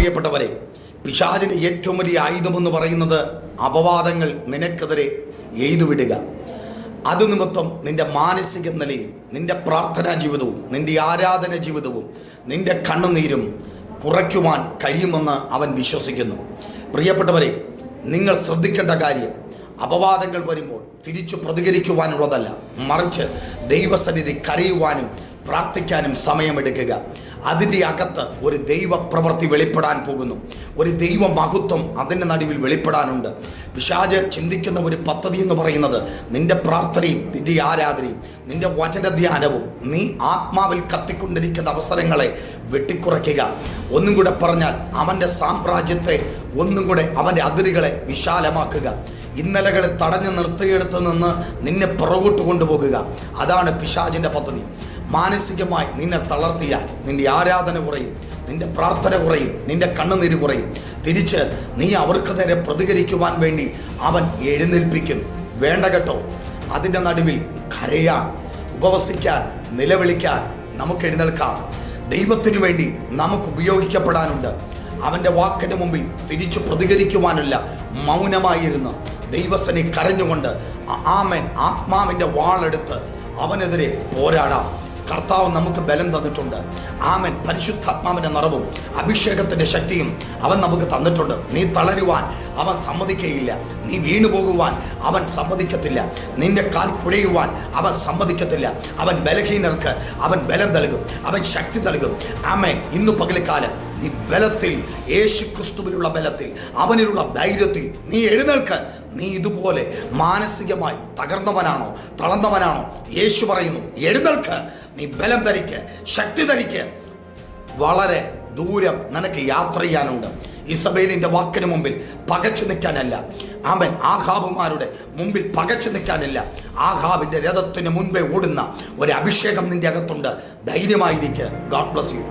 പ്രിയപ്പെട്ടവരെ, പിശാചിന്റെ ഏറ്റവും വലിയ ആയുധമെന്ന് പറയുന്നത് അപവാദങ്ങൾ നിനക്കെതിരെ എയ്തുവിടുക. അത് നിമിത്തം നിന്റെ മാനസിക നിലയും നിന്റെ പ്രാർത്ഥനാ ജീവിതവും നിന്റെ ആരാധന ജീവിതവും നിന്റെ കണ്ണുനീരും കുറയ്ക്കുവാൻ കഴിയുമെന്ന് അവൻ വിശ്വസിക്കുന്നു. പ്രിയപ്പെട്ടവരെ, നിങ്ങൾ ശ്രദ്ധിക്കേണ്ട കാര്യം, അപവാദങ്ങൾ വരുമ്പോൾ തിരിച്ചു പ്രതികരിക്കുവാനുള്ളതല്ല, മറിച്ച് ദൈവസന്നിധി കരയുവാനും പ്രാർത്ഥിക്കാനും സമയമെടുക്കുക. അതിൻ്റെ അകത്ത് ഒരു ദൈവപ്രവൃത്തി വെളിപ്പെടാൻ പോകുന്നു. ഒരു ദൈവ മഹത്വം അതിൻ്റെ നടുവിൽ വെളിപ്പെടാനുണ്ട്. പിശാച് ചിന്തിക്കുന്ന ഒരു പദ്ധതി എന്ന് പറയുന്നത് നിന്റെ പ്രാർത്ഥനയും നിന്റെ ആരാധനയും നിന്റെ വചനധ്യാനവും നീ ആത്മാവിൽ കത്തിക്കൊണ്ടിരിക്കുന്ന അവസരങ്ങളെ വെട്ടിക്കുറയ്ക്കുക. ഒന്നും കൂടെ പറഞ്ഞാൽ അവൻ്റെ സാമ്രാജ്യത്തെ ഒന്നും കൂടെ അവൻ്റെ അതിരുകളെ വിശാലമാക്കുക. ഇന്നലകളെ തടഞ്ഞു നിർത്തിയെടുത്ത് നിന്ന് നിന്നെ പുറകോട്ട് കൊണ്ടുപോകുക. അതാണ് പിശാചിൻ്റെ പദ്ധതി. മാനസികമായി നിന്നെ തളർത്തിയാൽ നിന്റെ ആരാധന കുറയും, നിന്റെ പ്രാർത്ഥന കുറയും, നിന്റെ കണ്ണുനീര് കുറയും. തിരിച്ച് നീ അവർക്ക് നേരെ പ്രതികരിക്കുവാൻ വേണ്ടി അവൻ എഴുന്നേൽപ്പിക്കും. വേണ്ട കേട്ടോ. അതിൻ്റെ നടുവിൽ കരയാൻ, ഉപവസിക്കാൻ, നിലവിളിക്കാൻ നമുക്ക് എഴുന്നേൽക്കാം. ദൈവത്തിനു വേണ്ടി നമുക്ക് ഉപയോഗിക്കപ്പെടാനുണ്ട്. അവൻ്റെ വാക്കിന് മുമ്പിൽ തിരിച്ചു പ്രതികരിക്കുവാനല്ല, മൗനമായിരുന്ന് ദൈവസനെ കരഞ്ഞുകൊണ്ട് ആമേൻ ആത്മാവിൻ്റെ വാളെടുത്ത് അവനെതിരെ പോരാടാം. കർത്താവ് നമുക്ക് ബലം തന്നിട്ടുണ്ട്. ആമേൻ. പരിശുദ്ധാത്മാവിൻ്റെ നിറവും അഭിഷേകത്തിൻ്റെ ശക്തിയും അവൻ നമുക്ക് തന്നിട്ടുണ്ട്. നീ തളരുവാൻ അവൻ സമ്മതിക്കുകയില്ല. നീ വീണു പോകുവാൻ അവൻ സമ്മതിക്കത്തില്ല. നിന്റെ കാൽ കുഴയുവാൻ അവൻ സമ്മതിക്കത്തില്ല. അവൻ ബലഹീനർക്ക് അവൻ ബലം നൽകും, അവൻ ശക്തി നൽകും. ആമേൻ. ഇന്നു പകൽക്കാലം നീ ബലത്തിൽ, യേശു ക്രിസ്തുവിലുള്ള ബലത്തിൽ, അവനിലുള്ള ധൈര്യത്തിൽ നീ എഴുന്നേൽക്ക്. നീ ഇതുപോലെ മാനസികമായി തകർന്നവനാണോ, തളർന്നവനാണോ? യേശു പറയുന്നു, എഴുന്നേൽക്ക്. നീ ബലം ധരിക്ക്, ശക്തി ധരിക്ക്. വളരെ ദൂരം നിനക്ക് യാത്ര ചെയ്യാനുണ്ട്. ഇസബേലിന്റെ വാക്കിന് മുമ്പിൽ പകച്ചു നിൽക്കാനല്ല. അവൻ ആഹാബുമാരുടെ മുമ്പിൽ പകച്ചു നിൽക്കാനില്ല. ആഹാബിന്റെ രഥത്തിന് മുൻപേ ഓടുന്ന ഒരു അഭിഷേകം നിന്റെ അകത്തുണ്ട്. ധൈര്യമായിരിക്കുക. God bless U.